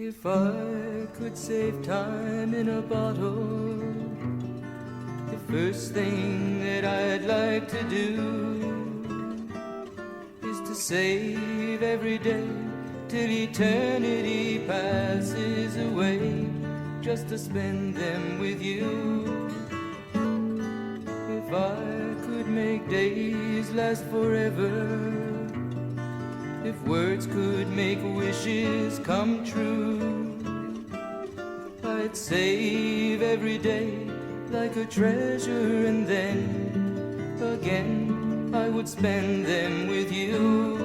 If I could save time in a bottle, the first thing that I'd like to do is to save every day till eternity passes away, just to spend them with you. If I could make days last forever, if words could make wishes come true, I'd save every day like a treasure, and then again I would spend them with you.